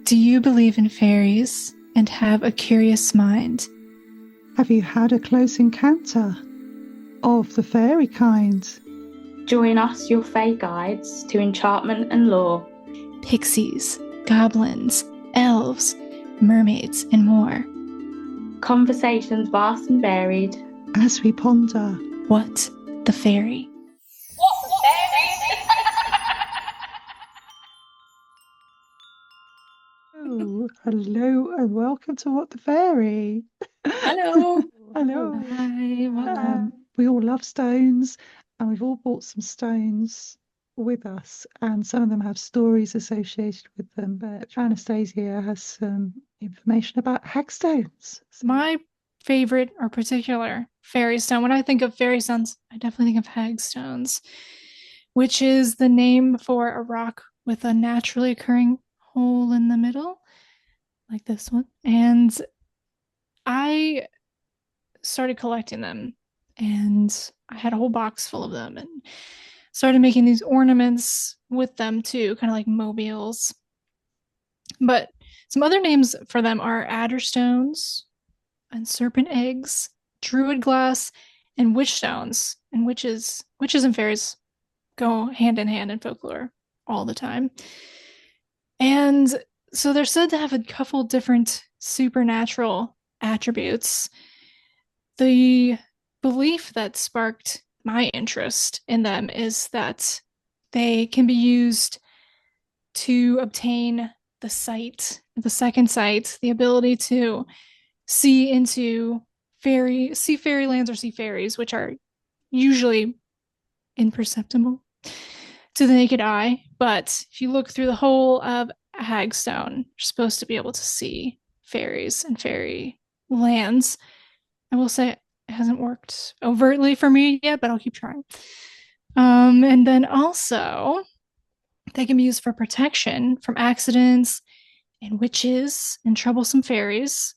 Do you believe in fairies and have a curious mind? Have you had a close encounter of the fairy kind? Join us, your Fae guides, to enchantment and lore. Pixies, goblins, elves, mermaids, and more. Conversations vast and varied. As we ponder, What the fairy? oh, hello and welcome to What the Fairy. Hello. Hello. Hi, welcome. We all love stones and we've all bought some stones with us, and some of them have stories associated with them, but Anastasia has some information about hagstones. My favorite or particular fairy stone, when I think of fairy stones, I definitely think of hagstones, which is the name for a rock with a naturally occurring hole in the middle, like this one. And I started collecting them, and I had a whole box full of them and started making these ornaments with them too, kind of like mobiles. But some other names for them are adder stones and serpent eggs, druid glass, and witch stones. And witches and fairies go hand in hand in folklore all the time. And so they're said to have a couple different supernatural attributes. The belief that sparked my interest in them is that they can be used to obtain the sight, the second sight, the ability to see into see fairylands or see fairies, which are usually imperceptible to the naked eye. But if you look through the whole of a hagstone, you're supposed to be able to see fairies and fairy lands. I will say it hasn't worked overtly for me yet, but I'll keep trying. And then also, they can be used for protection from accidents and witches and troublesome fairies,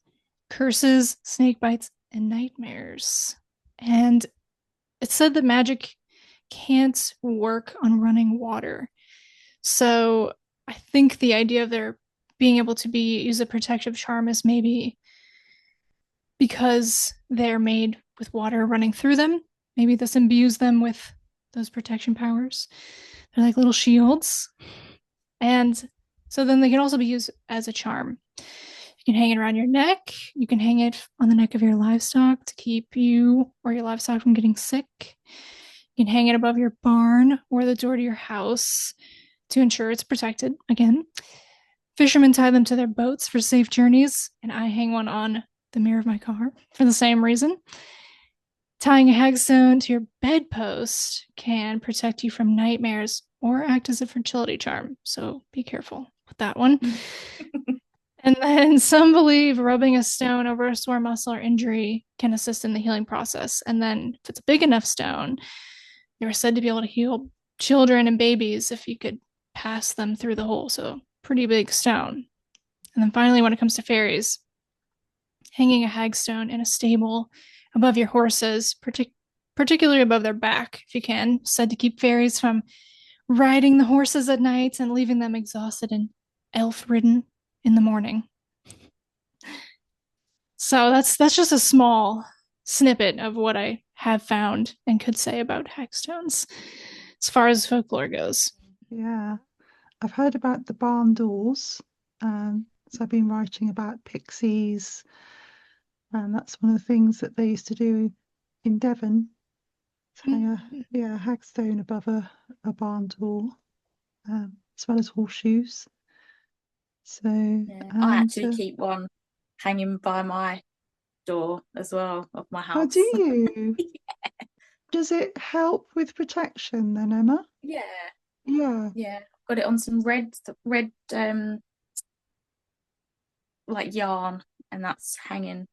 curses, snake bites, and nightmares. And it's said that magic can't work on running water. So I think the idea of their being able to be use a protective charm is maybe because they're made with water running through them. Maybe this imbues them with those protection powers. They're like little shields. And so then they can also be used as a charm. You can hang it around your neck. You can hang it on the neck of your livestock to keep you or your livestock from getting sick. You can hang it above your barn or the door to your house to ensure it's protected. Again, fishermen tie them to their boats for safe journeys, and I hang one on the mirror of my car for the same reason. Tying a hagstone to your bedpost can protect you from nightmares or act as a fertility charm, so be careful with that one. And then some believe rubbing a stone over a sore muscle or injury can assist in the healing process. And then if it's a big enough stone, they were said to be able to heal children and babies if you could pass them through the hole. So pretty big stone. And then finally, when it comes to fairies, hanging a hagstone in a stable above your horses, particularly above their back, if you can, said to keep fairies from riding the horses at night and leaving them exhausted and elf-ridden in the morning. So that's just a small snippet of what I have found and could say about hagstones as far as folklore goes. Yeah, I've heard about the barn doors. So I've been writing about pixies, and that's one of the things that they used to do in Devon. To hang a hagstone above a barn door, as well as horseshoes. So I actually keep one hanging by my door as well of my house. Oh, do you? Yeah. Does it help with protection then, Emma? Yeah. Yeah. Yeah. Got it on some red like yarn, and that's hanging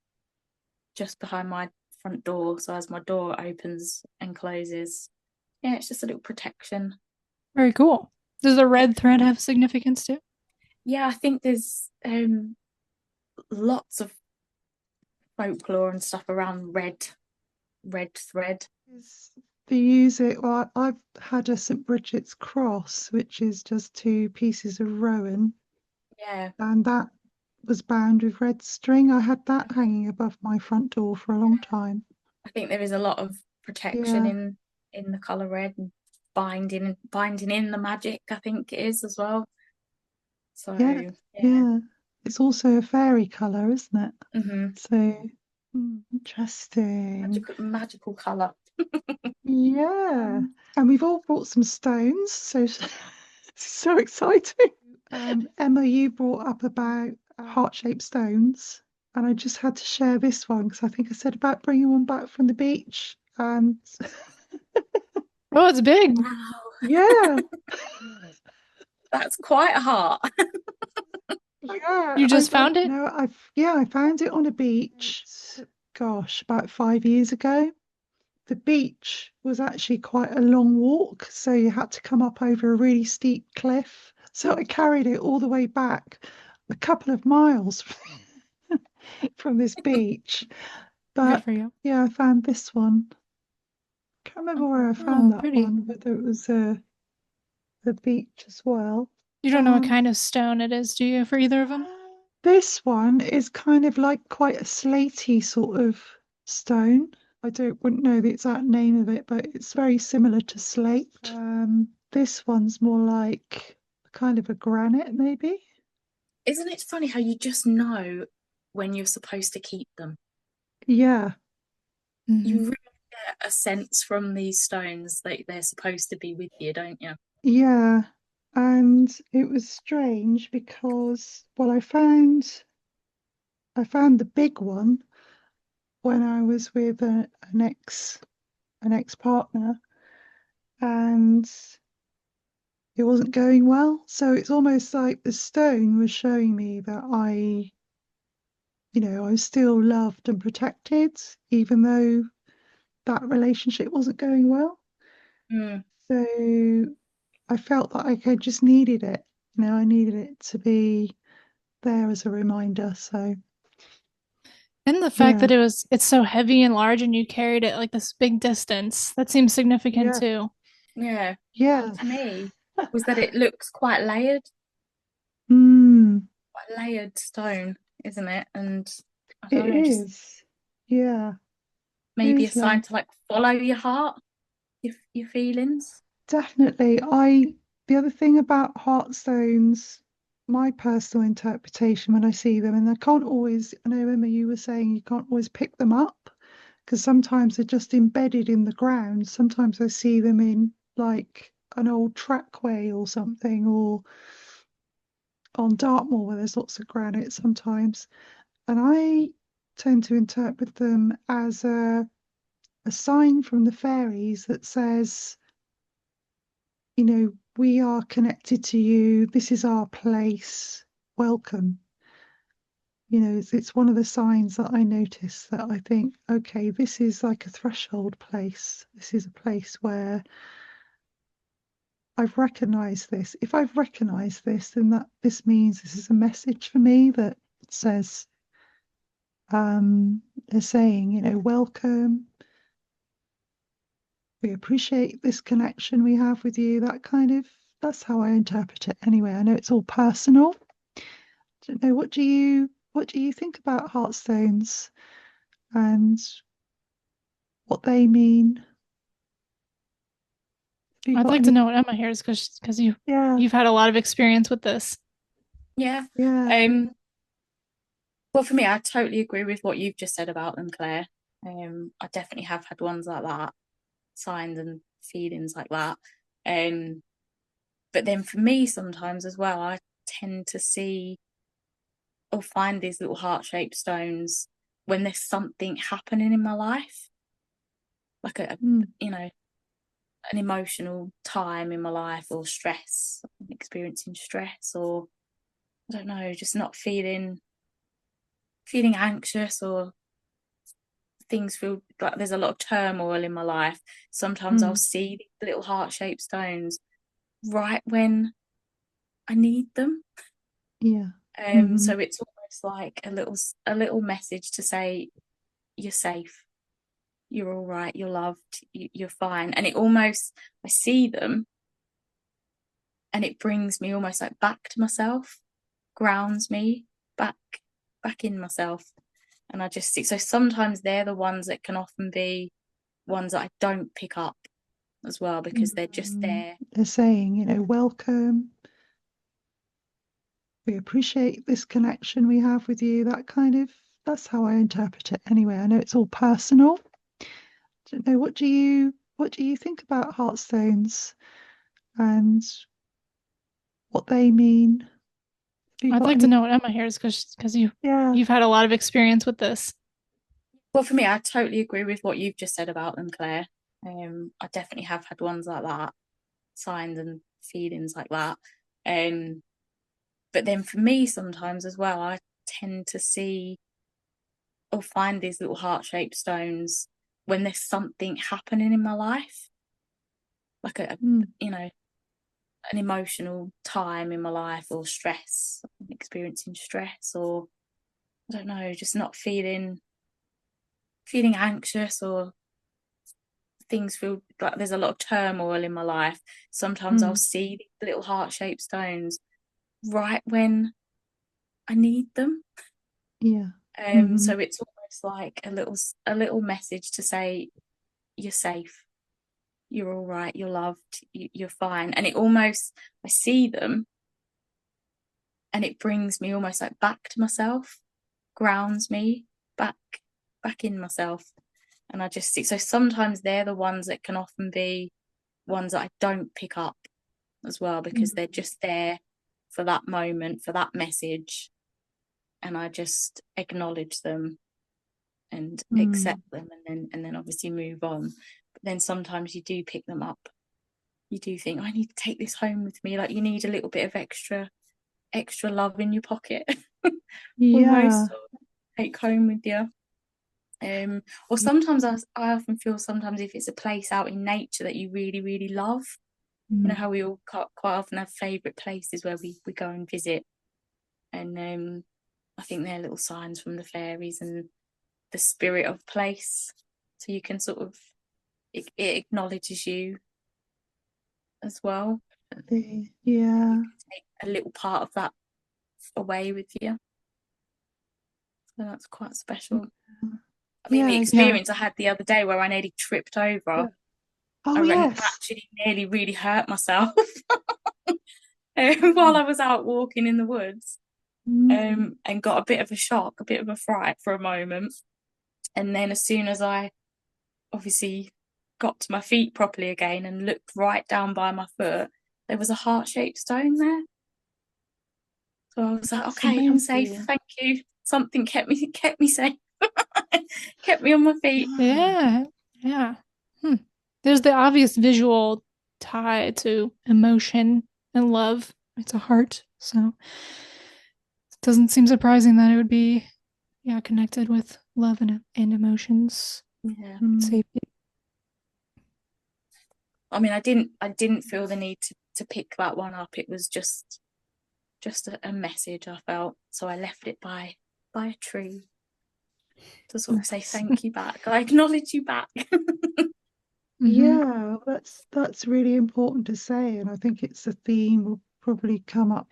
just behind my front door. So as my door opens and closes, yeah, it's just a little protection. Very cool. Does the red thread have significance too? Yeah, I think there's lots of folklore and stuff around red thread. They use it. Well, I've had a St. Bridget's cross, which is just two pieces of rowan. Yeah. and that was bound with red string. I had that hanging above my front door for a long time. I think there is a lot of protection Yeah, in the color red and binding in the magic, I think it is as well. So yeah, yeah. yeah. It's also a fairy colour, isn't it? Hmm. So interesting. Magical color. Yeah. And we've all brought some stones, so so exciting. Emma, you brought up about heart-shaped stones, and I just had to share this one because I think I said about bringing one back from the beach. And Oh, it's big. Wow. yeah, That's quite a heart. yeah, You just I found it? no, I found it on a beach. Gosh, about 5 years ago. The beach was actually quite a long walk, so you had to come up over a really steep cliff. So I carried it all the way back a couple of miles from this beach. Good But for you. yeah, I found this one. Can't remember where I found Oh, that pretty. one, whether it was the beach as well. You don't know what Um, kind of stone it is, do you, for either of them? this one is kind of like quite a slaty sort of stone. Wouldn't know the exact name of it, but it's very similar to slate. This one's more like kind of a granite, maybe. Isn't it funny how you just know when you're supposed to keep them? Yeah, You Hmm. really get a sense from these stones that they're supposed to be with you, don't you? yeah. And it was strange because, well, I found the big one when I was with an ex partner, and it wasn't going well. So it's almost like the stone was showing me that I was still loved and protected, even though that relationship wasn't going well. Mm, So I felt like I just needed it. I needed it to be there as a reminder. So And the fact yeah, that it's so heavy and large and you carried it like this big distance, that seems significant yeah, too. yeah. yeah. To me, was that it looks Mm, quite layered stone, isn't it? And I it don't know, just is. Yeah, it maybe a is sign like to like follow your heart, your feelings. definitely. The other thing about heartstones, my personal interpretation when I see them, and I know Emma, you were saying you can't always pick them up because sometimes they're just embedded in the ground. Sometimes I see them in like an old trackway or something, or on Dartmoor where there's lots of granite sometimes. And I tend to interpret them as a sign from the fairies that says, we are connected to you. This is our place. Welcome. It's one of the signs that I notice that I think, okay, this is like a threshold place. This is a place where I've recognized this. If I've recognized this, then this means this is a message for me that says, they're saying, welcome. We appreciate this connection we have with you. That's how I interpret it anyway. I know it's all personal. Don't know, what do you think about heartstones and what they mean? Have you I'd got like to any? know what Emma hears because Yeah, you've had a lot of experience with this. Yeah. yeah, Well, for me, I totally agree with what you've just said about them, Claire. I definitely have had ones like that, signs and feelings like that. Um, but then for me, sometimes as well, I tend to see or find these little heart-shaped stones when there's something happening in my life, like mm, an emotional time in my life, or stress, experiencing stress, or I don't know, just not feeling anxious, or things feel like there's a lot of turmoil in my life. Sometimes I'll mm, see these little heart-shaped stones right when I need them. yeah, hmm, So it's almost like a little message to say you're safe, you're all right, you're loved, you're fine. And it almost, I see them and it brings me almost like back to myself. grounds me back in myself. And I just so sometimes they're the ones that can often be ones that I don't pick up as well, because they're just there. They're saying, welcome. We appreciate this connection we have with you. That's how I interpret it anyway. I know it's all personal. I don't know, what do you think about Heartstones and what they mean? Have you I'd got like to any? know what Emma hears because Yeah. you've had a lot of experience with this. Well, for me, I totally agree with what you've just said about them, Claire. I definitely have had ones like that, signs and feelings like that. But then for me, sometimes as well, I tend to see or find these little heart-shaped stones when there's something happening in my life, like an emotional time in my life, or stress, experiencing stress, or I don't know, just not feeling anxious, or things feel like there's a lot of turmoil in my life. Sometimes I'll see these little heart-shaped stones right when I need them. Yeah. So it's almost like a little message to say you're safe, you're all right, you're loved, you're fine. And it almost, I see them and it brings me almost like back to myself, grounds me back in myself. And I just see, so sometimes they're the ones that can often be ones that I don't pick up as well, because they're just there for that moment, for that message, and I just acknowledge them and accept them, and then obviously move on. But then sometimes you do pick them up, you do think, I need to take this home with me, like you need a little bit of extra love in your pocket. Yeah. Almost take home with you. Or sometimes I often feel, sometimes if it's a place out in nature that you really really love, you know how we all quite often have favourite places where we go and visit, and I think they're little signs from the fairies and the spirit of place, so you can sort of, it acknowledges you as well. Yeah. You can take a little part of that away with you, so that's quite special. I mean, the Yeah. Yeah. experience I had the other day where I nearly tripped over, Oh, I yes. actually nearly really hurt myself while I was out walking in the woods, and got a bit of a shock, a bit of a fright for a moment. And then as soon as I obviously got to my feet properly again and looked right down by my foot, there was a heart-shaped stone there. So I was like, That's okay, I'm safe, amazing. thank you. Something kept me safe, kept me on my feet. Yeah. Yeah. There's the obvious visual tie to emotion and love. It's a heart, so it doesn't seem surprising that it would be, yeah, connected with love and emotions, Yeah. safety. I mean, I didn't feel the need to pick that one up. It was just a message I felt, so I left it by a tree to sort of say Nice. thank you back. I acknowledge you back. Yeah, that's really important to say, and I think it's a theme will probably come up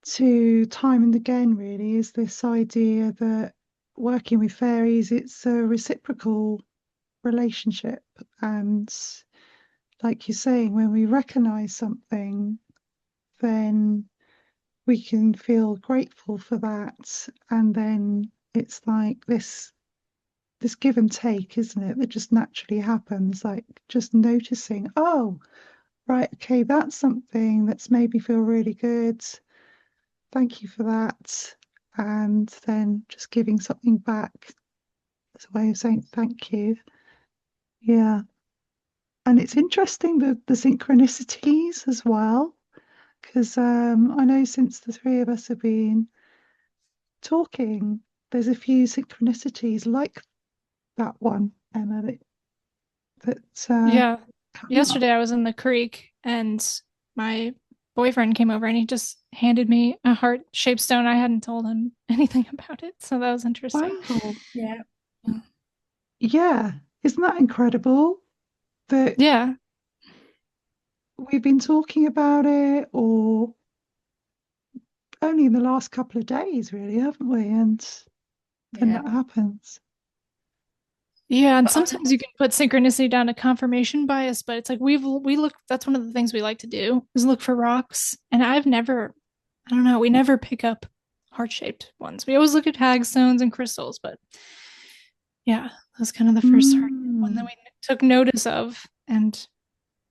to time and again, really, is this idea that working with fairies, it's a reciprocal relationship. And like you're saying, when we recognize something, then we can feel grateful for that. And then it's like this give and take, isn't it? That just naturally happens, like just noticing, oh, right, okay, that's something that's made me feel really good. Thank you for that. And then just giving something back as a way of saying thank you. Yeah. And it's interesting the synchronicities as well, because I know since the three of us have been talking, there's a few synchronicities like that one, Emma, that Yeah. come up. Yesterday I was in the creek and my boyfriend came over and he just handed me a heart-shaped stone. I hadn't told him anything about it, so that was interesting. Wow. Yeah. Yeah. Isn't that incredible that Yeah. we've been talking about it, or only in the last couple of days, really, haven't we? And then Yeah. that happens. Yeah, and But sometimes you can put synchronicity down to confirmation bias, but it's like we look. That's one of the things we like to do is look for rocks. And I've never, I don't know, we never pick up heart shaped ones. We always look at hagstones and crystals, but yeah, that was kind of the first heart one that Mm. we took notice of, and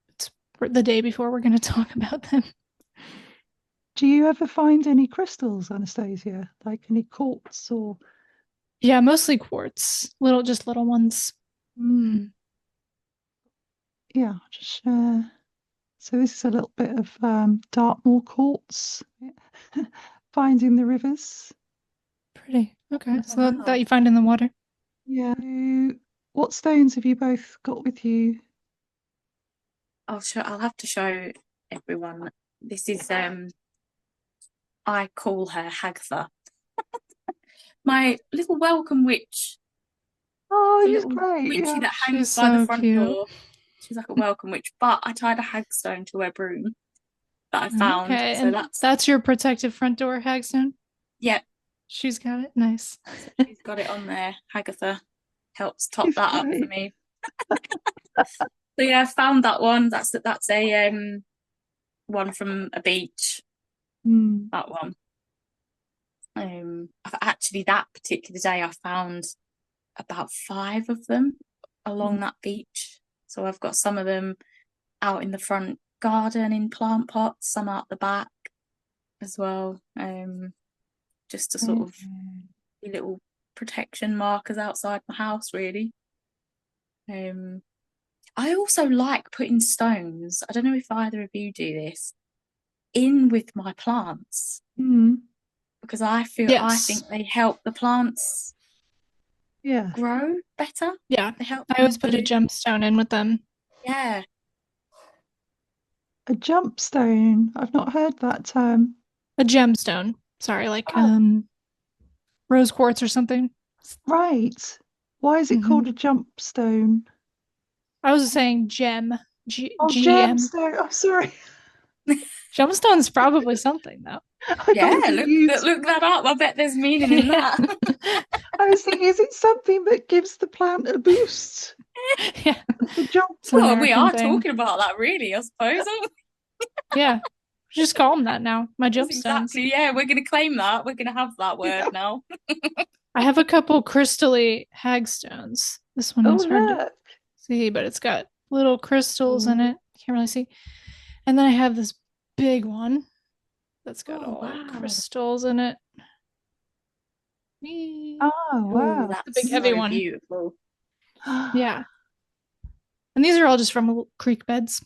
it's the day before we're going to talk about them. Do you ever find any crystals, Anastasia? Like any quartz or? Yeah, mostly quartz, just little ones. Mm. Yeah, I'll just share. So this is a little bit of Dartmoor quartz, finding the rivers. Pretty. Okay, oh, so wow. that you find in the water. Yeah. What stones have you both got with you? I'll have to show everyone. This is I call her Hagtha. My little welcome witch. Oh, The she's little great. witchy Yeah. that She's hangs by the so front cute. door. She's like a welcome witch. But I tied a hagstone to her broom that I found. Okay, So and that's your protective front door, Hagstone. yeah, She's got it. Nice. so she's got it on there. Hagatha helps top She's that up for great. me. So yeah, I found that one. That's a one from a beach. Mm. That one. Actually, that particular day, I found about 5 of them along that beach. So I've got some of them out in the front garden in plant pots, some out the back as well. Just to sort of be little protection markers outside my house, really. I also like putting stones. I don't know if either of you do this in with my plants Mm. because I Yes. think they help the plants Yeah. grow better. Yeah. They help I them always put a bloom. gemstone in with them. Yeah, A jump stone. I've not heard that term. A gemstone. Sorry, like Oh, rose quartz or something. right. Why is it Hmm. called a jump stone? I was saying gem. Oh, GM. gemstone. I'm sorry. Gemstone's probably something though. I yeah. thought it was used. Look that up. I bet there's meaning in Yeah. that. I was thinking, is it something that gives the plant a boost? Yeah. The jump. It's an Well, we American are thing. talking about that, really. I suppose. Yeah. Just call them that now. My That's gemstones. exactly. Yeah, we're going to claim that. We're going to have that word Yeah. now. I have a couple crystally hagstones. This one Oh, is hard to look. see, but it's got little crystals in Oh, it. Can't really see. And then I have this big one that's got Oh all wow. crystals in it. Whee! oh Oh, wow. The big that's heavy so one. beautiful. Yeah. And these are all just from creek beds.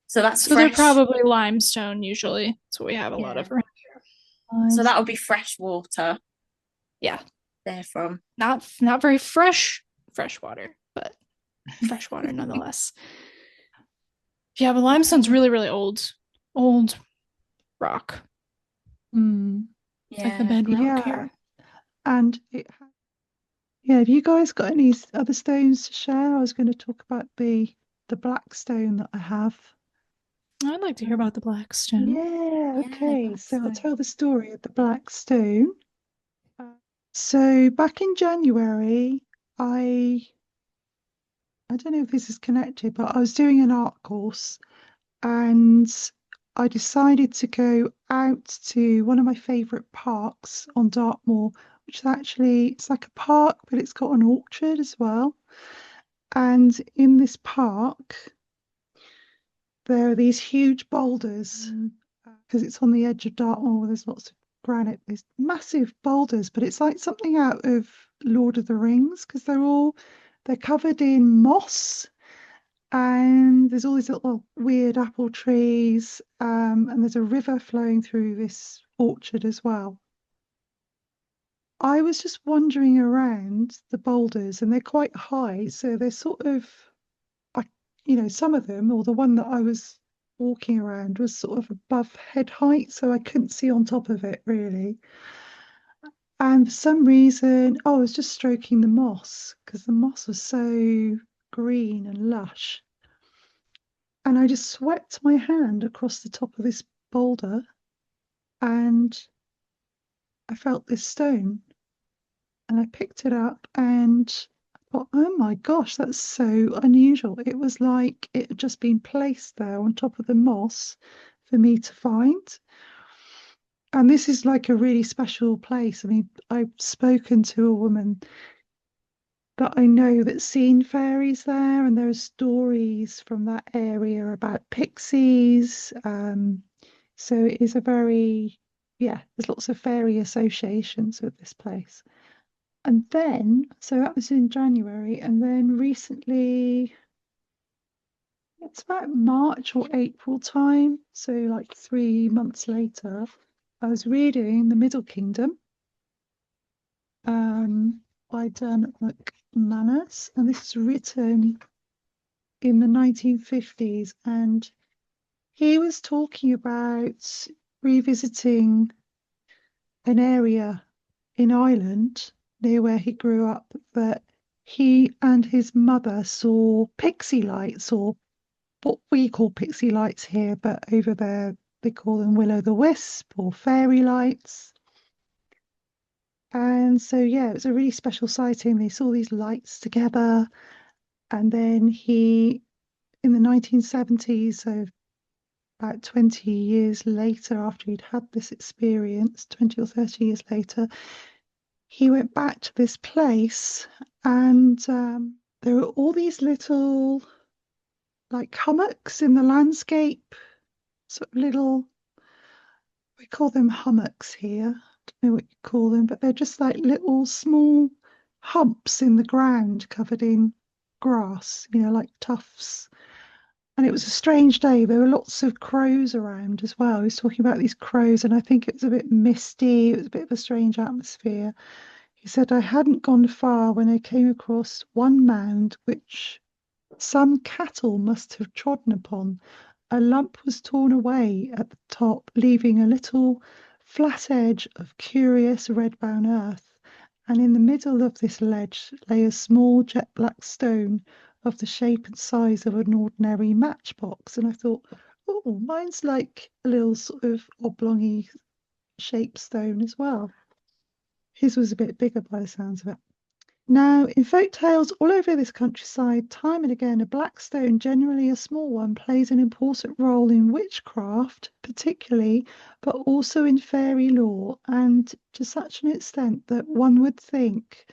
So that's So they're fresh. probably limestone usually. That's what we have a lot Yeah. of around here. So Nice. that would be fresh water Yeah. there from. Not very fresh water, but fresh water nonetheless. Yeah, but limestone's really, really old. Old rock. Mm. It's like the Yeah. bedrock Yeah. here. And yeah, have you guys got any other stones to share? I was going to talk about the black stone that I have. I'd like to hear about the black stone. Yeah, Yeah, okay. that's So I'll so. tell the story of the black stone. So back in January, I I don't know if this is connected, but I was doing an art course and I decided to go out to one of my favorite parks on Dartmoor, which is actually it's like a park, but it's got an orchard as well. And in this park, there are these huge boulders because it's on the edge of Dartmoor. There's lots of granite. There's massive boulders, but it's like something out of Lord of the Rings because they're covered in moss and there's all these little weird apple trees, and there's a river flowing through this orchard as well. I was just wandering around the boulders, and they're quite high, so they're sort of, I, some of them, or the one that I was walking around was sort of above head height, so I couldn't see on top of it really. And for some reason, I was just stroking the moss because the moss was so green and lush. And I just swept my hand across the top of this boulder and I felt this stone and I picked it up and I thought, oh my gosh, that's so unusual. It was like it had just been placed there on top of the moss for me to find. And this is like a really special place. I mean, I've spoken to a woman that I know that's seen fairies there, and there are stories from that area about pixies. So it is a very, yeah, there's lots of fairy associations with this place. And then, so that was in January, and then recently, it's about March or April time, so like 3 months later, I was reading The Middle Kingdom by Dermot McManus, and this is written in the 1950s, and he was talking about revisiting an area in Ireland near where he grew up that he and his mother saw pixie lights, or what we call pixie lights here, but over there they call them will-o'-the-wisp or fairy lights. And so, yeah, it was a really special sighting. They saw these lights together. And then he, in the 1970s, so about 20 years later, after he'd had this experience, 20 or 30 years later, he went back to this place and there were all these little like hummocks in the landscape, sort of little, we call them hummocks here. I don't know what you call them, but they're just like little small humps in the ground covered in grass, like tufts. And it was a strange day. There were lots of crows around as well. He was talking about these crows, and I think it was a bit misty. It was a bit of a strange atmosphere. He said, I hadn't gone far when I came across one mound which some cattle must have trodden upon. A lump was torn away at the top, leaving a little flat edge of curious red-brown earth, and in the middle of this ledge lay a small jet black stone of the shape and size of an ordinary matchbox. And I thought, oh, mine's like a little sort of oblongy shaped stone as well. His was a bit bigger by the sounds of it. Now, in folk tales all over this countryside, time and again, a black stone, generally a small one, plays an important role in witchcraft, particularly, but also in fairy lore, and to such an extent that one would think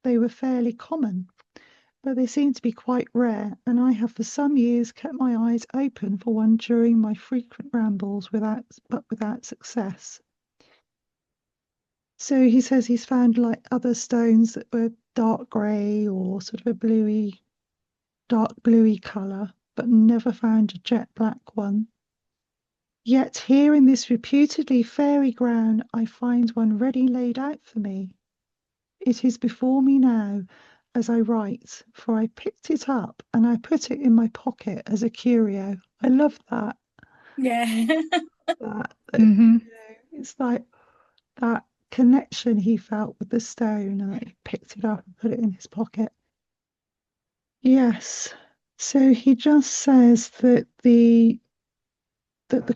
they were fairly common. But they seem to be quite rare, and I have for some years kept my eyes open for one during my frequent rambles without success. So he says he's found like other stones that were dark grey or sort of a dark bluey colour, but never found a jet black one. Yet here in this reputedly fairy ground, I find one ready laid out for me. It is before me now as I write, for I picked it up and I put it in my pocket as a curio. I love that. Yeah. That Mm-hmm. it's like that connection he felt with the stone, and he picked it up and put it in his pocket. Yes. So he just says that the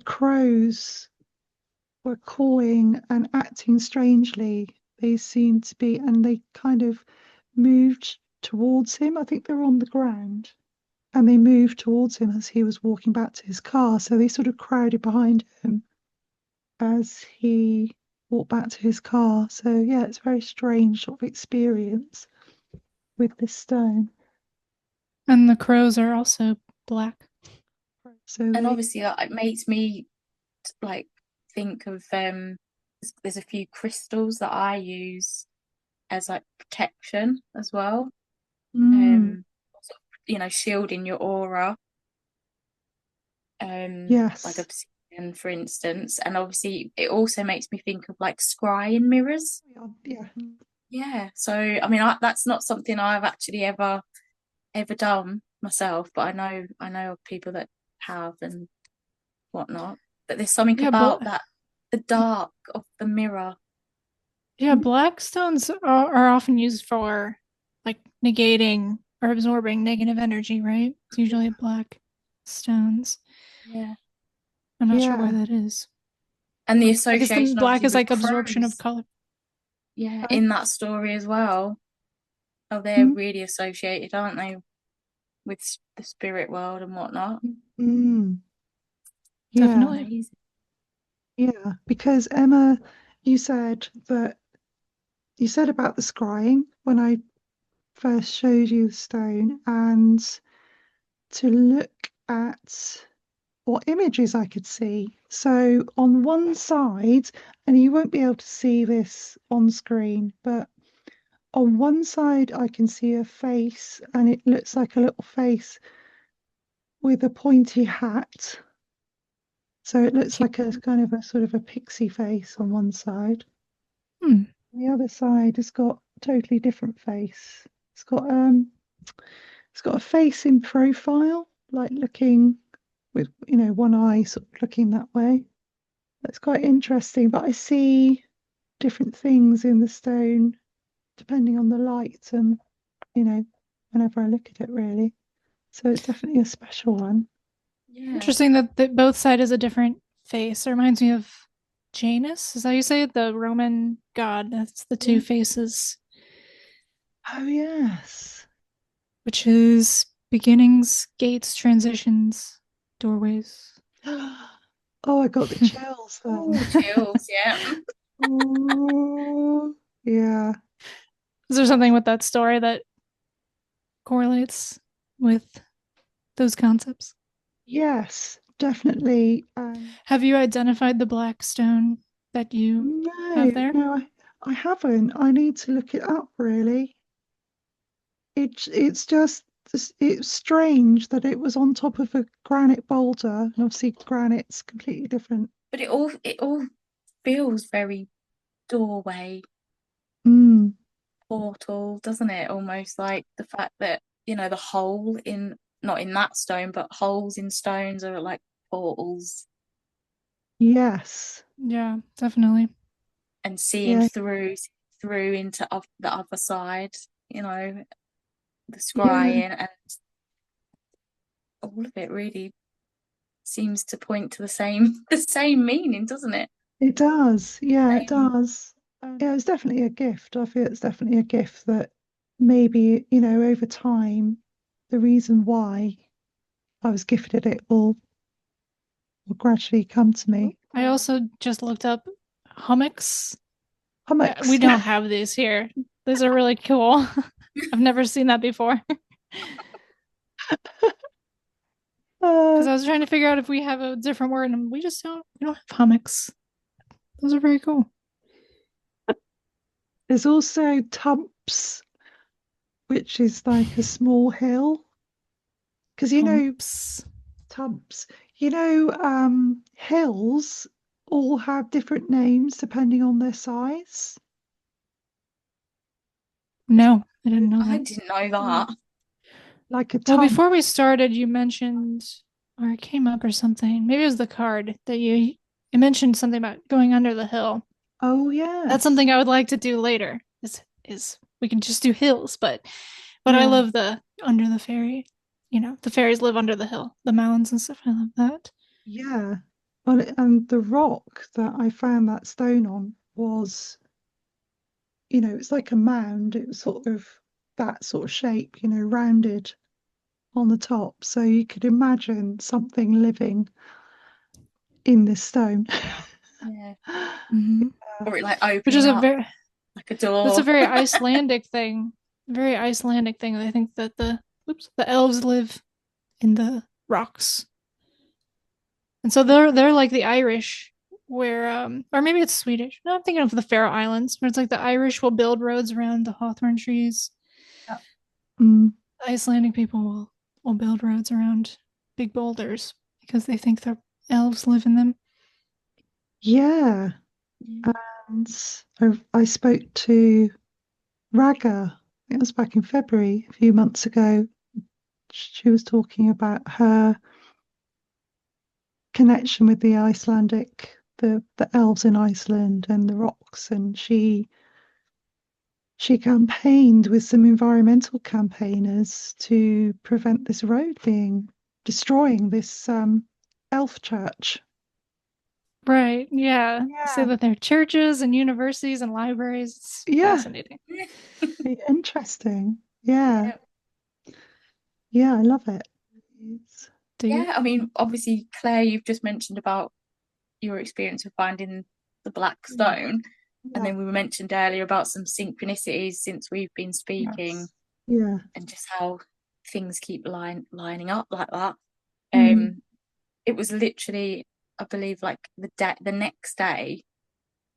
crows were cawing and acting strangely. They seemed to be, and they kind of moved towards him. I think they were on the ground, and they moved towards him as he was walking back to his car. So they sort of crowded behind him as he walked back to his car. So yeah, it's a very strange sort of experience with this stone. And the crows are also black. So And they, obviously it makes me like think of there's a few crystals that I use as like protection as well. mm, Sort of, shielding your aura. Like yes, obsidian, for instance. And obviously it also makes me think of like scrying mirrors. yeah, Yeah. So I mean that's not something I've actually ever done myself, but I know of people that have and whatnot. But there's something Yeah, about that, the dark of the mirror. yeah, black stones are often used for like negating or absorbing negative energy, right? It's usually black stones. Yeah. I'm not sure why yeah. that is. And the I guess the association, black obviously, is with like absorption of crows. color. Yeah, Oh, in that story as well. Oh, they're mm, really associated, aren't they, with the spirit world and whatnot? mm, yeah, Definitely. Amazing. yeah. Because Emma, you said that you said about the scrying when I first showed you the stone, and to look at what images I could see. So on one side, and you won't be able to see this on screen, but on one side I can see a face, and it looks like a little face with a pointy hat. So it looks like a kind of a sort of a pixie face on one side. Hmm. The other side has got a totally different face. It's got a face in profile, like looking with, one eye sort of looking that way. That's quite interesting, but I see different things in the stone depending on the light and, you know, whenever I look at it really. So it's definitely a special one. Yeah. Interesting that both side is a different face. It reminds me of Janus. Is that how you say it? The Roman god. That's the two Yeah. faces, Oh yes. which is beginnings, gates, transitions, doorways. Oh, I got the chills then. Oh, chills, yeah. Oh, yeah. Is there something with that story that correlates with those concepts? Yes, definitely. Have you identified the black stone that you have No, there? no, I haven't. I need to look it up really. It's just it's strange that it was on top of a granite boulder, and obviously granite's completely different. But it all feels very doorway, Mm, portal, doesn't it? Almost like the fact that, the hole in, not in that stone, but holes in stones are like portals, yes. Yeah, definitely. and seeing Yeah. through into the other side, the Yeah, scrying, and all of it really seems to point to the same the same meaning, doesn't it? it does. Yeah, it Same. does. Yeah, it's definitely a gift. I feel it's definitely a gift that maybe, over time, the reason why I was gifted it will gradually come to me. I also just looked up hummocks. We Hummocks. don't have these here. These are really cool. I've never seen that before. Because Uh, I was trying to figure out if we have a different word, and we don't have hummocks. Those are very cool. there's also Tumps, which is like a small hill. Because Humps. Tumps, hills all have different names depending on their size. No, I didn't know I that. didn't know Mm. that. Like a Well, tump. before we started, you mentioned, or it came up or something. Maybe it was the card that you mentioned something about going under the hill. Oh, That's yes. something I would like to do later. Is we can just do hills, but I Yeah. love the under the fairy. The fairies live under the hill, the mounds and stuff. I love that. Yeah. Well, and the rock that I found that stone on was, it's like a mound. It was sort of that sort of shape, rounded on the top. So you could imagine something living in this stone. Yeah. Mm-hmm. Or it like Which is opening a up very like a that's a door. very Icelandic thing. Very Icelandic thing. I think that the elves live in the rocks. And so they're like the Irish where or maybe it's Swedish. No, I'm thinking of the Faroe Islands, where it's like the Irish will build roads around the hawthorn trees. Yeah. Mm, The Icelandic people will build roads around big boulders because they think the elves live in them. yeah. Yeah. And I spoke to Raga, it was back in February, a few months ago. She was talking about her connection with the Icelandic, the elves in Iceland and the rocks, and she campaigned with some environmental campaigners to prevent this road being destroying this elf church. Right. Yeah. Say Yeah. that they're churches and universities and libraries. It's Yeah. fascinating. Interesting. Yeah. Yeah. Yeah, I love it. It's, Do you? Yeah, I mean, obviously, Claire, you've just mentioned about your experience of finding the black yeah. stone. And Yeah. then we mentioned earlier about some synchronicities since we've been speaking Yes. Yeah. and just how things keep lining up like that. Mm. It was literally, I believe, like the next day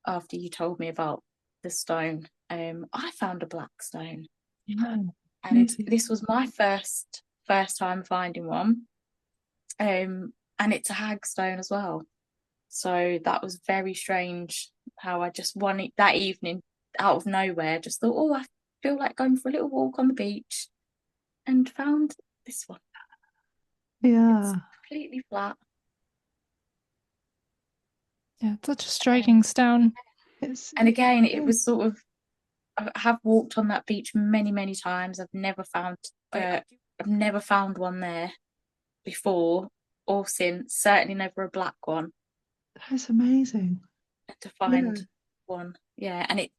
after you told me about the stone, I found a black stone. Yeah. And Amazing. this was my first time finding one. And it's a hagstone as well. So that was very strange how I just that evening out of nowhere just thought, oh, I feel like going for a little walk on the beach and found this one. It's Yeah. completely flat. Yeah, it's such a striking stone. And again, It it is. was sort of, I have walked on that beach many, many times. I've never found one there before or since. Certainly never a black one. That's amazing. And to Yeah. find one, yeah, and it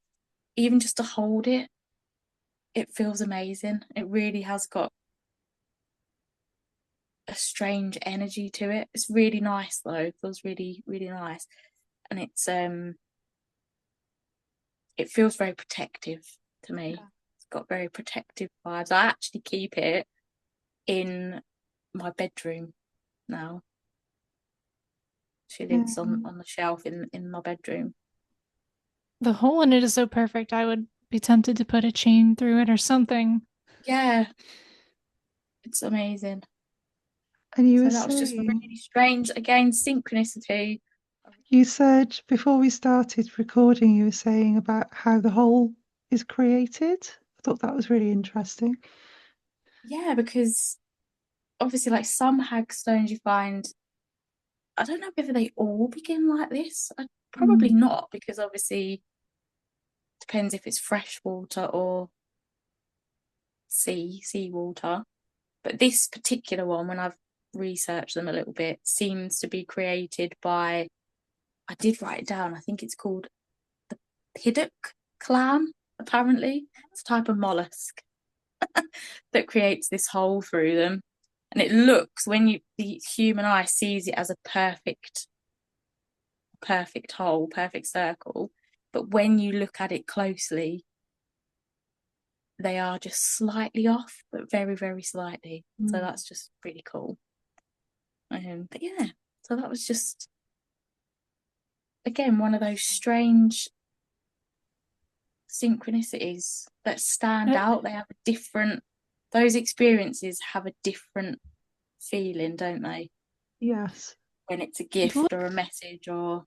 even just to hold it, it feels amazing. It really has got a strange energy to it. It's really nice though. It feels really, really nice, and it feels very protective to me. Yeah. It's got very protective vibes. I actually keep it in my bedroom now. She lives on the shelf in my bedroom. The hole in it is so perfect. I would be tempted to put a chain through it or something. Yeah, it's amazing. And you So were that was just saying, really strange. Again, synchronicity. you said before we started recording, you were saying about how the whole is created. I thought that was really interesting. Yeah, because obviously, like some hagstones you find, I don't know whether they all begin like this. Probably Mm. not, because obviously depends if it's fresh water or seawater. But this particular one, when I've researched them a little bit, seems to be created by, I did write it down, I think it's called the Piddock clam, apparently. It's a type of mollusk that creates this hole through them. And it looks, when the human eye sees it as a perfect hole, perfect circle. But when you look at it closely, they are just slightly off, but very, very slightly. So that's just pretty cool. But yeah, so that was just, again, one of those strange synchronicities that stand Uh, out. They have a different, those experiences have a different feeling, don't they? Yes. When it's a It gift or a looks message or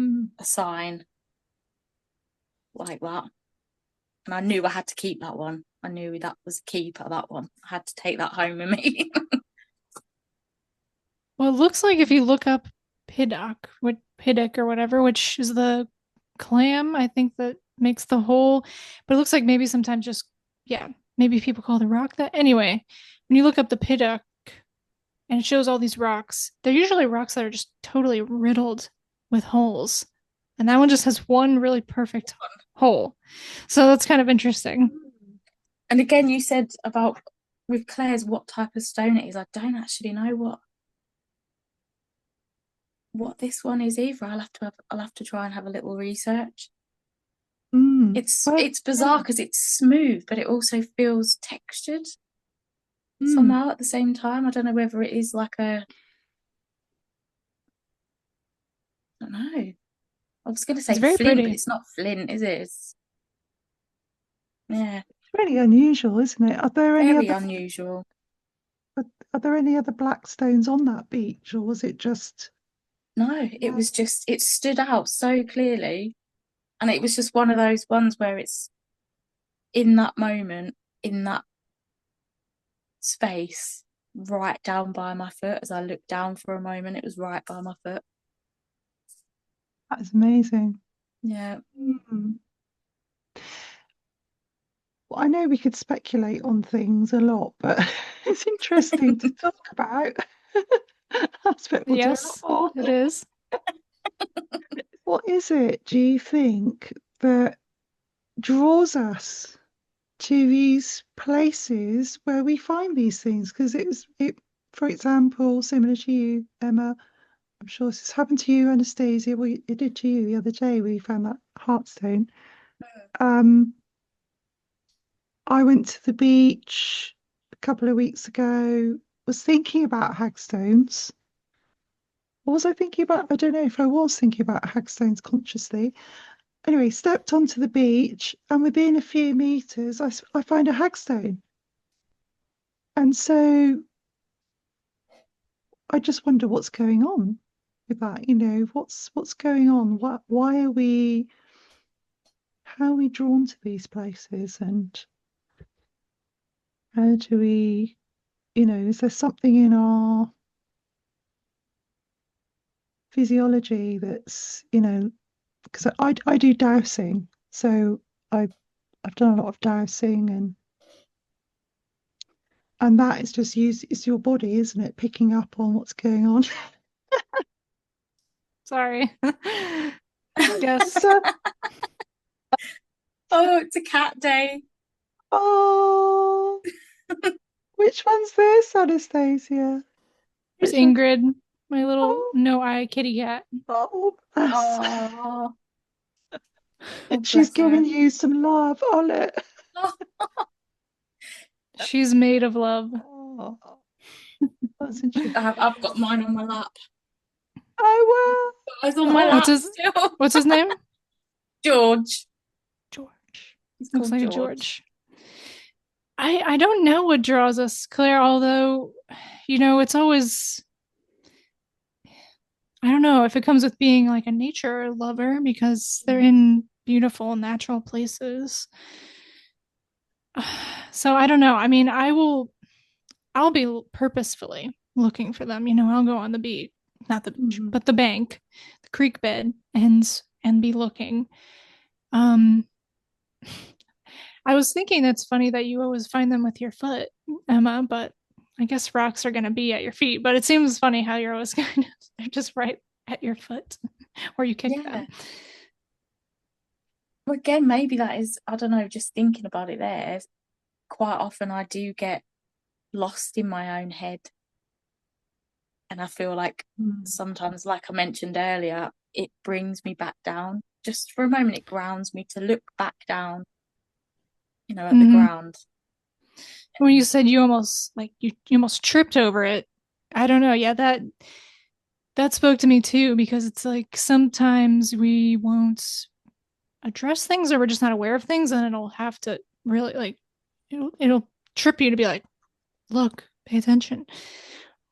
Mm. a sign like that. And I knew I had to keep that one. I knew that was a keeper, that one. I had to take that home with me. well, it looks like if you look up Piddock or whatever, which is the clam, I think that makes the hole. But it looks like maybe sometimes just yeah, maybe people call the rock that. Anyway, when you look up the Piddock and it shows all these rocks, they're usually rocks that are just totally riddled with holes. And that one just has one really perfect hole. So that's kind of interesting. And again, you said about with Claire's what type of stone it is. I don't actually know what this one is either. I'll have to try and have a little research. Well, It's bizarre because it's smooth, but it also feels textured mm. somehow at the same time. I don't know whether it is like I don't know. I was going to It's say very flint, but pretty. it's not flint, is it? Yeah, It's really unusual, isn't it? very unusual. Are there any other black stones on that beach, or was it just? No, it was just, it stood out so clearly. And it was just one of those ones where it's in that moment, in that space, right down by my foot. As I looked down for a moment, it was right by my foot. That's amazing. Yeah. Mm. Well, I know we could speculate on things a lot, but it's interesting to talk about. I expect we'll do a lot Yes, more. it is. What is it, do you think, that draws us to these places where we find these things? Because for example, similar to you, Emma, I'm sure this has happened to you, Anastasia. Well, it did to you the other day where you found that heartstone. Um, I went to the beach a couple of weeks ago, was thinking about hagstones. What was I thinking about? I don't know if I was thinking about hagstones consciously. Anyway, stepped onto the beach, and within a few meters, I find a hagstone. And so I just wonder what's going on with that. What's going on? Why are we, how are we drawn to these places? And how do we, is there something in our physiology that's, because I do dowsing. So I've done a lot of dowsing, and that is just it's your body, isn't it, picking up on what's going on. Sorry. Yes. So, Oh, it's a cat day. oh, which one's this, Anastasia? There's Which one? Ingrid, my little Oh, no-eye kitty cat. oh, bless. Oh, oh, She's bless her. giving you some love, Olet. Oh, She's made of love. Oh, that's interesting. I've got mine on my lap. Oh, It's on my well. What's lap his still. what's his name? George. George. He's Looks called like a George. George. I don't know what draws us, Claire, although, it's always, I don't know if it comes with being like a nature lover because they're in beautiful natural places. So I don't know. I mean, I'll be purposefully looking for them. I'll go on the beach, not the beach, Mhm. but the bank, the creek bed, and be looking. Um, I was thinking that's funny that you always find them with your foot, Emma, but I guess rocks are going to be at your feet. But it seems funny how you're always they're just right at your foot where you kick Yeah. them. Well, again, maybe that is, I don't know, just thinking about it there, quite often I do get lost in my own head. And I feel like Mm. sometimes, like I mentioned earlier, it brings me back down. Just for a moment, it grounds me to look back down, at the Mm-hmm. ground. When you said you almost you almost tripped over it, I don't know. Yeah, that spoke to me too because it's like sometimes we won't address things or we're just not aware of things, and it'll have to really like it'll trip you to be like, look, pay attention,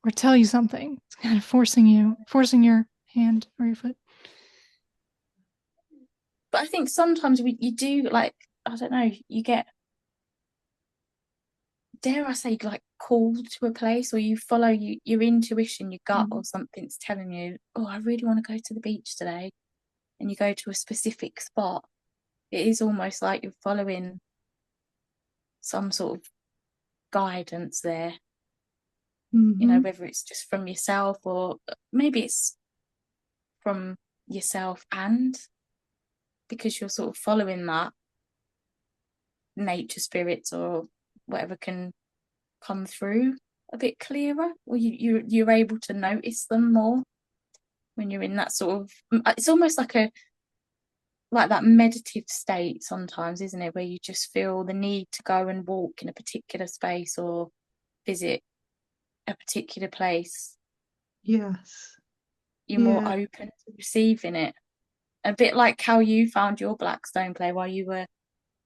or tell you something. It's kind of forcing your hand or your foot. But I think sometimes you do, like, I don't know, you get, dare I say, like called to a place, or you follow your intuition, your gut, or Mm. something's telling you, oh, I really want to go to the beach today. And you go to a specific spot. It is almost like you're following some sort of guidance there, Mhm. whether it's just from yourself or maybe it's from yourself, and because you're sort of following that, nature spirits or whatever can come through a bit clearer, or you're able to notice them more when you're in that sort of, it's almost like that meditative state sometimes, isn't it, where you just feel the need to go and walk in a particular space or visit a particular place. Yes. You're more Yeah. open to receiving it, a bit like how you found your Blackstone play while you were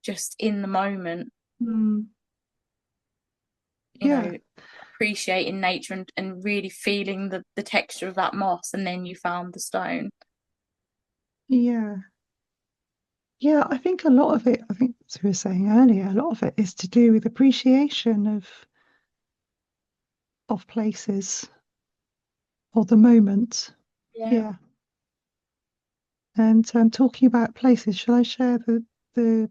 just in the moment, Mm. you Yeah. know appreciating nature and really feeling the texture of that moss, and then you found the stone. Yeah. Yeah. I think a lot of it, I think as we were saying earlier, a lot of it is to do with appreciation of places or the moment. Yeah. Yeah. And talking about places, shall I share the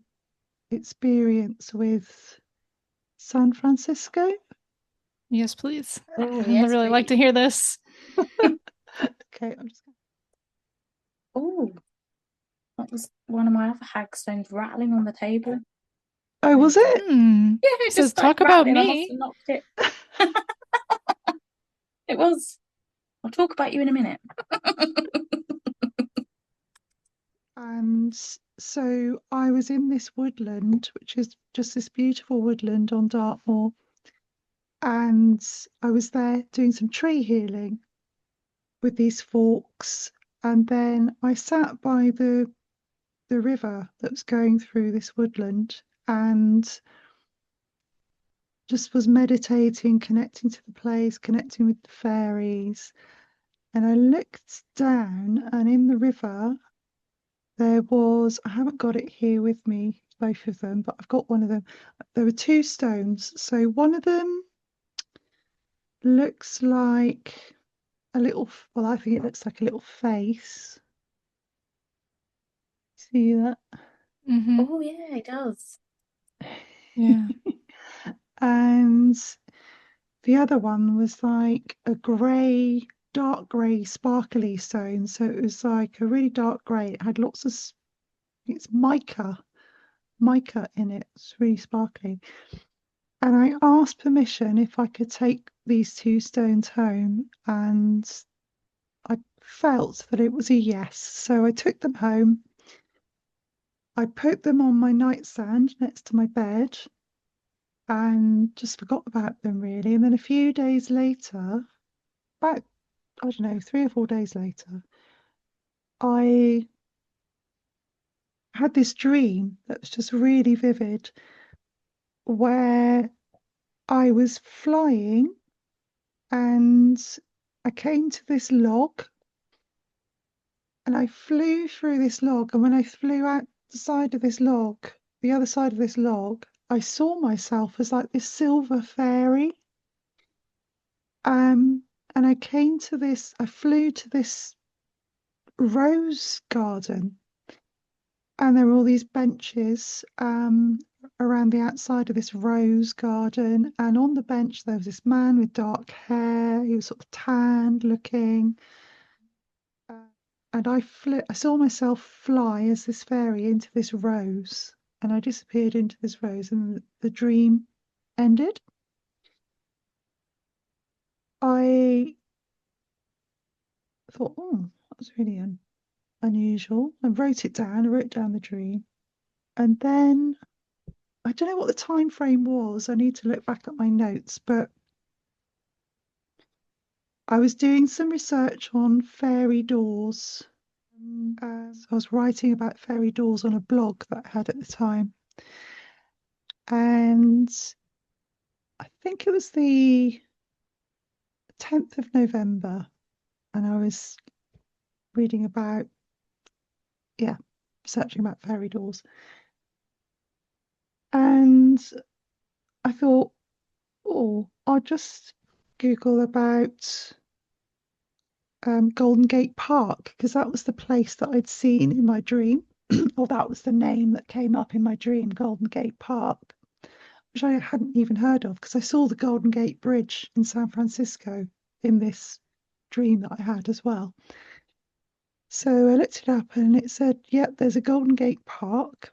experience with San Francisco? Yes, please. Oh I'd yes, really like please. to hear this. Okay, I'm just Oh, that was one of my other Hagstones rattling on the table. Oh, was it? Yeah, it Says, just started talk about rattling. I must me. have knocked it. It was. I'll talk about you in a minute. And so I was in this woodland, which is just this beautiful woodland on Dartmoor, and I was there doing some tree healing with these forks, and then I sat by the river that was going through this woodland and just was meditating, connecting to the place, connecting with the fairies. And I looked down, and in the river there was, I haven't got it here with me, both of them, but I've got one of them. There were two stones. So one of them looks like a little, well, I think it looks like a little face. See that? Mm-hmm. Oh, yeah, it does. Yeah. And the other one was like a grey, dark grey, sparkly stone. So it was like a really dark grey. It had lots of, it's mica in it. It's really sparkly. And I asked permission if I could take these two stones home, and I felt that it was a yes. So I took them home. I put them on my nightstand next to my bed and just forgot about them really. And then a few days later, about, I don't know, 3 or 4 days later, I had this dream that was just really vivid where I was flying and I came to this log and I flew through this log. And when I flew out the side of this log, the other side of this log, I saw myself as like this silver fairy. And I flew to this rose garden, and there were all these benches around the outside of this rose garden. And on the bench, there was this man with dark hair. He was sort of tanned looking. And I saw myself fly as this fairy into this rose, and I disappeared into this rose, and the dream ended. I thought, oh, that was really unusual. I wrote it down. I wrote down the dream, and then I don't know what the time frame was. I need to look back at my notes, but I was doing some research on fairy doors. So I was writing about fairy doors on a blog that I had at the time. And I think it was the 10th of November, and I was reading about, researching about fairy doors. And I thought, oh, I'll just Google about Golden Gate Park, because that was the place that I'd seen in my dream, or that was the name that came up in my dream, Golden Gate Park, which I hadn't even heard of because I saw the Golden Gate Bridge in San Francisco in this dream that I had as well. So I looked it up and it said, yep, there's a Golden Gate Park,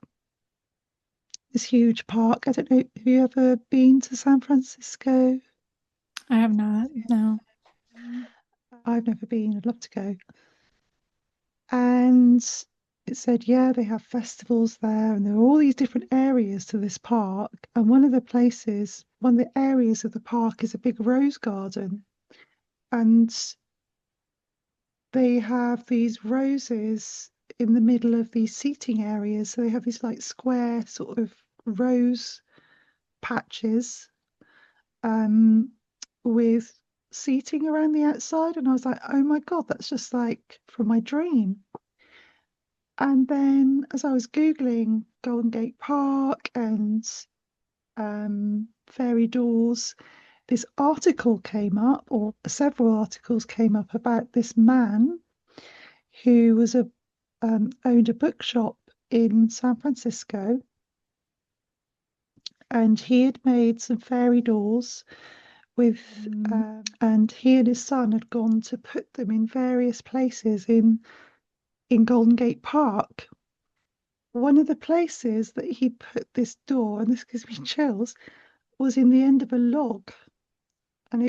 this huge park. I don't know, have you ever been to San Francisco? I have not. No. I've never been, I'd love to go. And it said, yeah, they have festivals there, and there are all these different areas to this park. And one of the areas of the park is a big rose garden. And they have these roses in the middle of these seating areas. So they have these like square sort of rose patches with seating around the outside. And I was like, oh my God, that's just like from my dream. And then as I was Googling Golden Gate Park and fairy doors, this article came up, or several articles came up about this man who was owned a bookshop in San Francisco, and he had made some fairy doors with, and he and his son had gone to put them in various places in in Golden Gate Park, one of the places that he put this door, and this gives me chills, was in the end of a log. And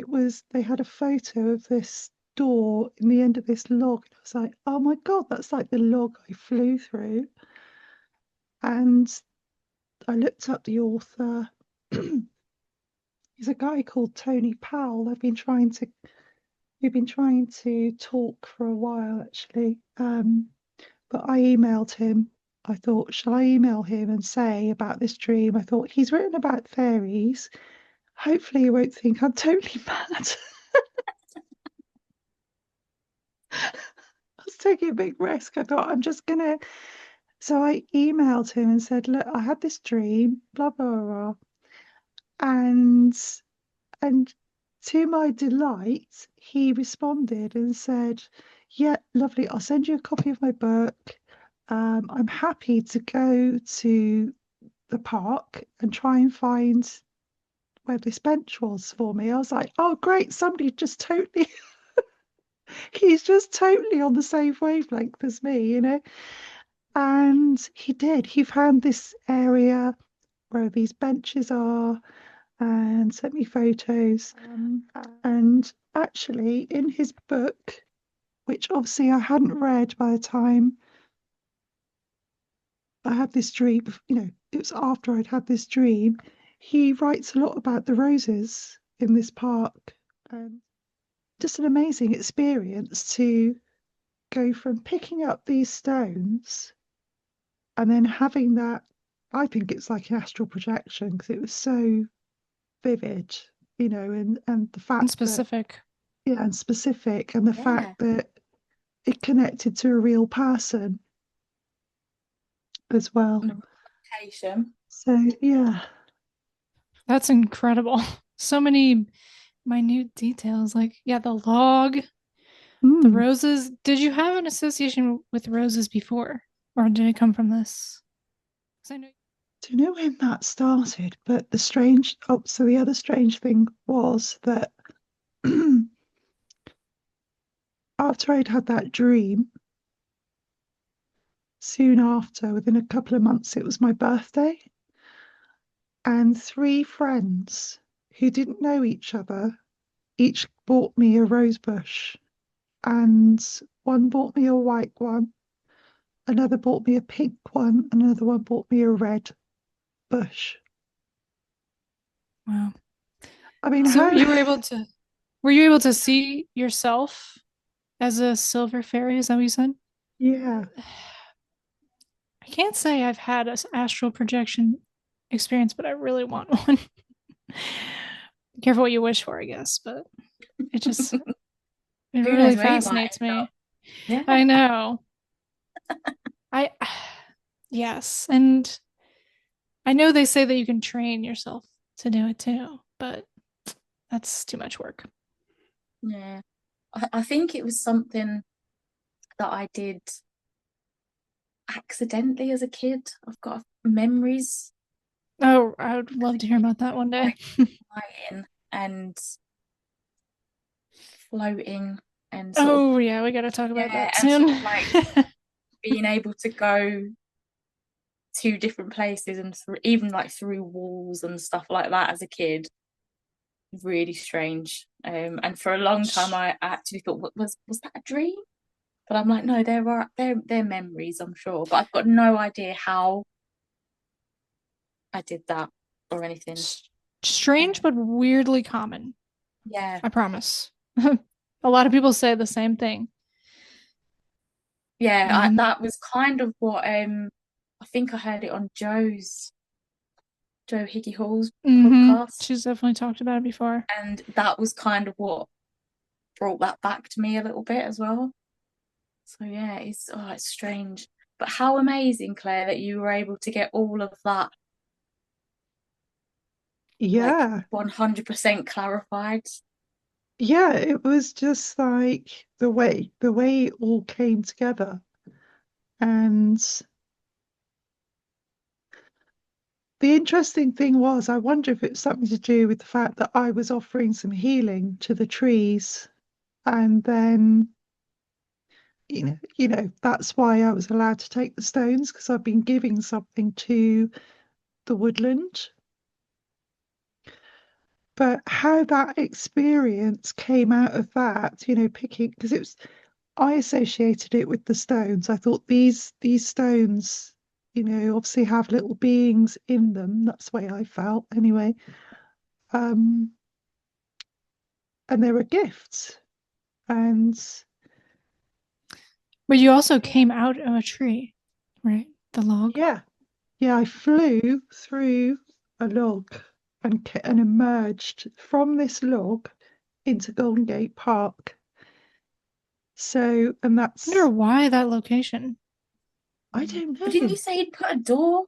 they had a photo of this door in the end of this log. And I was like, oh my God, that's like the log I flew through. And I looked up the author. He's a guy called Tony Powell. We've been trying to talk for a while actually. But I emailed him. I thought, shall I email him and say about this dream? I thought he's written about fairies. Hopefully he won't think I'm totally mad. I was taking a big risk. I thought I'm just gonna. So I emailed him and said, look, I had this dream, blah blah blah, and and to my delight, he responded and said, yeah, lovely. I'll send you a copy of my book. I'm happy to go to the park and try and find where this bench was for me. I was like, oh, great. Somebody just totally, he's just totally on the same wavelength as me, you know? And he did. He found this area where these benches are and sent me photos. And actually, in his book, which obviously I hadn't read by the time I had this dream, you know, it was after I'd had this dream, he writes a lot about the roses in this park. And just an amazing experience to go from picking up these stones and then having that. I think it's like an astral projection because it was so vivid, you know, and the And fact that, specific. yeah, and specific, and the fact Yeah. that it connected to a real person as well. Location. So yeah. That's incredible. So many minute details. Like, yeah, the log, the Mm. roses. Did you have an association with roses before? Or did it come from this? 'Cause I know. Do you know when that started? But so the other strange thing was that after I'd had that dream, soon after, within a couple of months, it was my birthday. And three friends who didn't know each other each bought me a rose bush. And one bought me a white one, another bought me a pink one, and another one bought me a red bush. Wow. I mean, So how? were you able to see yourself as a silver fairy? Is that what you said? Yeah. I can't say I've had an astral projection experience, but I really want one. Careful what you wish for, I guess, but it just it Who knows really where you might fascinates end up? me. Yeah. I know. I yes, and I know they say that you can train yourself to do it too, but that's too much work. Yeah. I think it was something that I did accidentally as a kid. I've got memories Oh, I would love to hear about that one day. like flying and floating and sort of, Oh yeah, we got to talk about yeah, that and sort soon. of like being able to go to different places and even like through walls and stuff like that as a kid. Really strange. And for a long time I actually thought, was that a dream? But I'm like, no, they're memories, I'm sure. But I've got no idea how I did that or anything. Strange Um, but weirdly common. yeah, I promise. A lot of people say the same thing. Um, that was kind of what I think I heard it on Joe Hickey Hall's podcast, she's definitely talked about it before. and that was kind of what brought that back to me a little bit as well. So yeah, it's strange. But how amazing, Claire, that you were able to get all of that like Yeah. 100% clarified. Yeah, it was just like the way it all came together. And the interesting thing was, I wonder if it's something to do with the fact that I was offering some healing to the trees. And then, that's why I was allowed to take the stones because I've been giving something to the woodland. But how that experience came out of that, picking because I associated it with the stones. I thought these stones, obviously have little beings in them. That's the way I felt anyway. Um, and they were gifts. And But you also came out of a tree, right? The log. yeah, yeah, I flew through a log and emerged from this log into Golden Gate Park. So, and I wonder that's, why that location. I don't But didn't know. you say he'd put a door?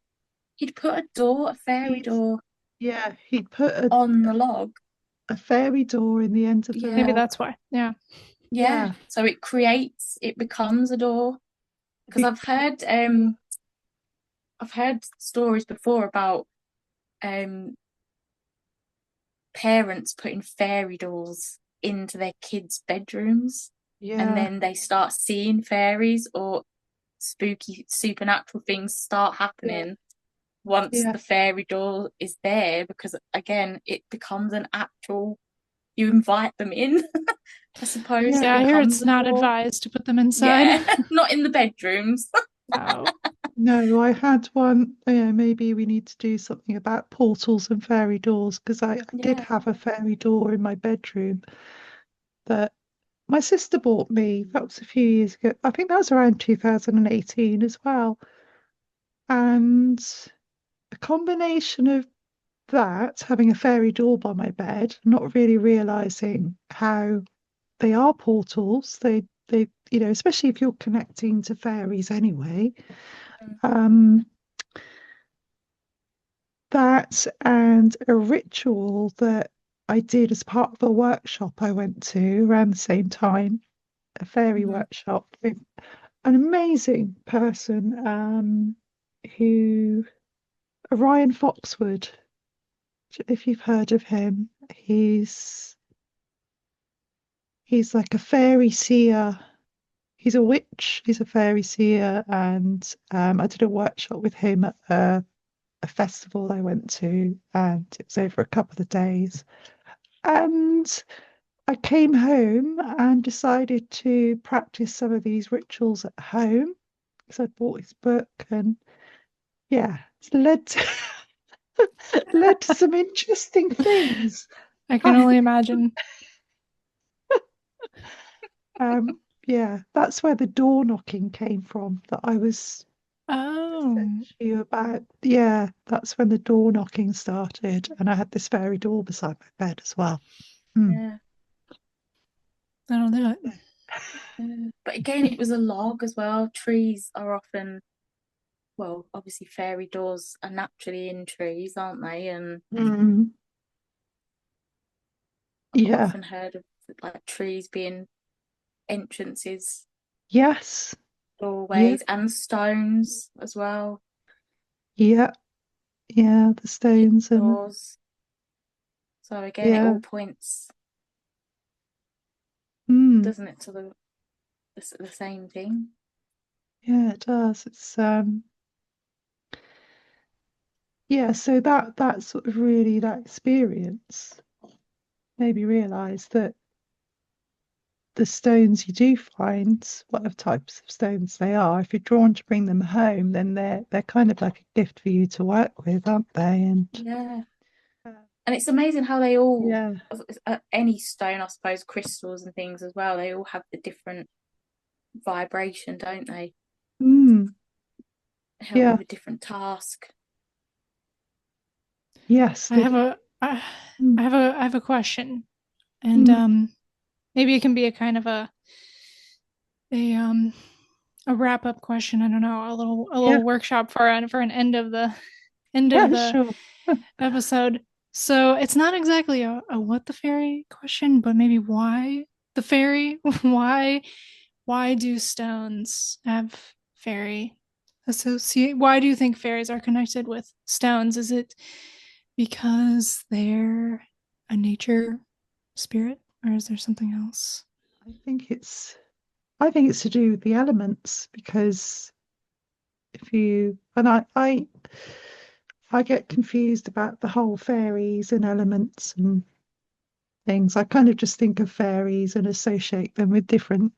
He'd put a door, a fairy He'd, door yeah, he'd put on the log. a fairy door in the end of the Maybe Yeah, log. that's why. Yeah. yeah. Yeah, So it becomes a door. Because be- I've heard stories before about um parents putting fairy doors into their kids' bedrooms, and yeah, then they start seeing fairies or spooky supernatural things start yeah, happening once yeah, the fairy door is there, because again it becomes an actual, you invite them in. I suppose it Yeah, yeah. I hear becomes it's a not door. advised to put them inside. Yeah, not in the bedrooms. No. No, I had one. Maybe we need to do something about portals and fairy doors because I did Yeah. have a fairy door in my bedroom that my sister bought me. That was a few years ago. I think that was around 2018 as well. And a combination of that, having a fairy door by my bed, not really realizing how they are portals. They, especially if you're connecting to fairies anyway. Um, that and a ritual that I did as part of a workshop I went to around the same time, a fairy Mhm. workshop with an amazing person, who Ryan Foxwood, if you've heard of him, he's like a fairy seer. He's a witch, he's a fairy seer, and I did a workshop with him at a festival I went to, and it was over a couple of days. And I came home and decided to practice some of these rituals at home because I bought his book, and yeah, it's led to some interesting things. I can only imagine. Yeah, that's where the door knocking came from that I was just said Oh, to you about. Yeah, that's when the door knocking started, and I had this fairy door beside my bed as well. Mm. Yeah. that'll do it. But again, it was a log as well. Trees are often, well, obviously fairy doors are naturally in trees, aren't they? And Mm. I've Yeah. often heard of like trees being entrances, Yes. Yeah. doorways, and stones as well, Yeah. Yeah. The being stones and doors. So again, it yeah. all points, Mm. doesn't it, to the same thing? Yeah, it does. It's yeah, so that sort of really that experience made me realise that the stones you do find, whatever types of stones they are, if you're drawn to bring them home, then they're kind of like a gift for you to work with, aren't they? And Yeah. And it's amazing how they all, yeah. any stone, I suppose, crystals and things as well, they all have the different vibration, don't they? Mm. Help Yeah. with a different task. Yes, I they have do. a I Mm. I have a question, and Mm. maybe it can be a kind of a um a wrap up question. I don't know, a Yeah. little workshop for an end of Yeah, the sure. episode. So it's not exactly a what the fairy question, but maybe why the fairy? Why do stones have fairy associate? Why do you think fairies are connected with stones? Is it because they're a nature spirit, or is there something else? I think it's I think it's to do with the elements, because if you and I get confused about the whole fairies and elements and things. I kind of just think of fairies and associate them with different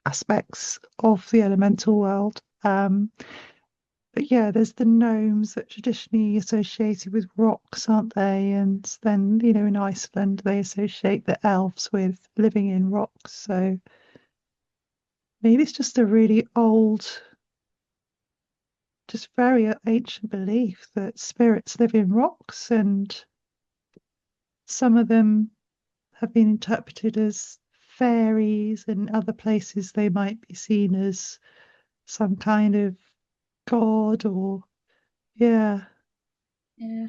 aspects of the elemental world. But yeah, there's the gnomes that traditionally associated with rocks, aren't they? And then, in Iceland, they associate the elves with living in rocks. So maybe it's just a really old, just very ancient belief that spirits live in rocks, and some of them have been interpreted as fairies, and other places they might be seen as some kind of god, or yeah. Yeah.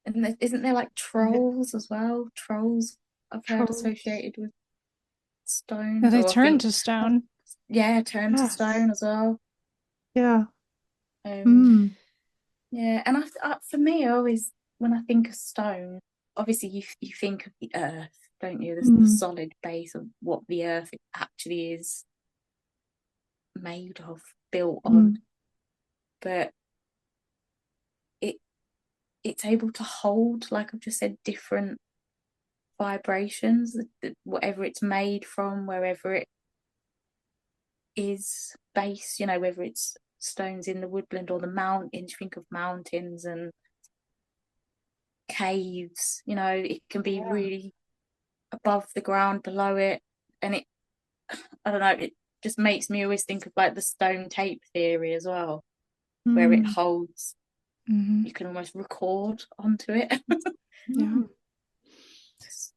And isn't there like trolls as well? Trolls I've heard Trolls. associated with Yeah, stones, they or I turn think, to stone. yeah, turn to Yes. stone as well. Yeah. Um, Mm. yeah, and for me, I always, when I think of stone, obviously you think of the earth, don't you? The Mm. solid base of what the earth actually is made of, built on, Mm. but it it's able to hold, like I've just said, different vibrations, whatever it's made from, wherever it is based, whether it's stones in the woodland or the mountains. You think of mountains and caves, it can be Yeah. really above the ground, below it, and I don't know, it just makes me always think of like the stone tape theory as well, where it Mm. holds, Mm-hmm. you can almost record onto it. Yeah. Mm.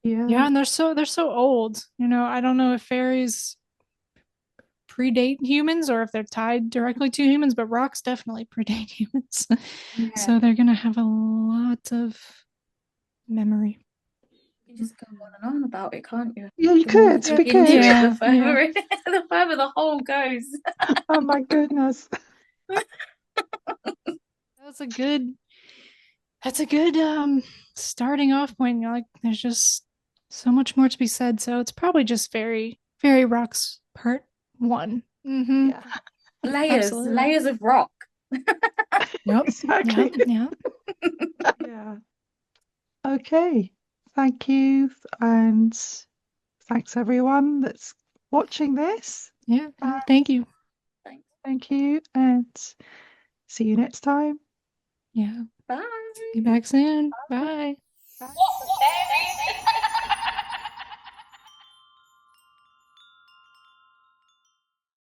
Yeah. Yeah, and they're so old. I don't know if fairies predate humans or if they're tied directly to humans, but rocks definitely predate humans. Yeah, So they're gonna have a lot of memory. you can just go on and on about it, can't you? Yeah, you The more you could, dig Yeah, into because it, the yeah, yeah, further the further the hole goes. oh my goodness. that's a good that's a good starting off point. Like there's just so much more to be said. So it's probably just very rocks part one. Mm-hmm. Yeah. Layers, Absolutely. layers of rock. Yep. Yep. Exactly. Yep. Yeah. Okay. Thank you. And thanks everyone that's watching this. Yeah. And Yeah. Thank you. Thanks. thank you. And see you next time. Yeah. Bye. Be back soon. Bye. Bye.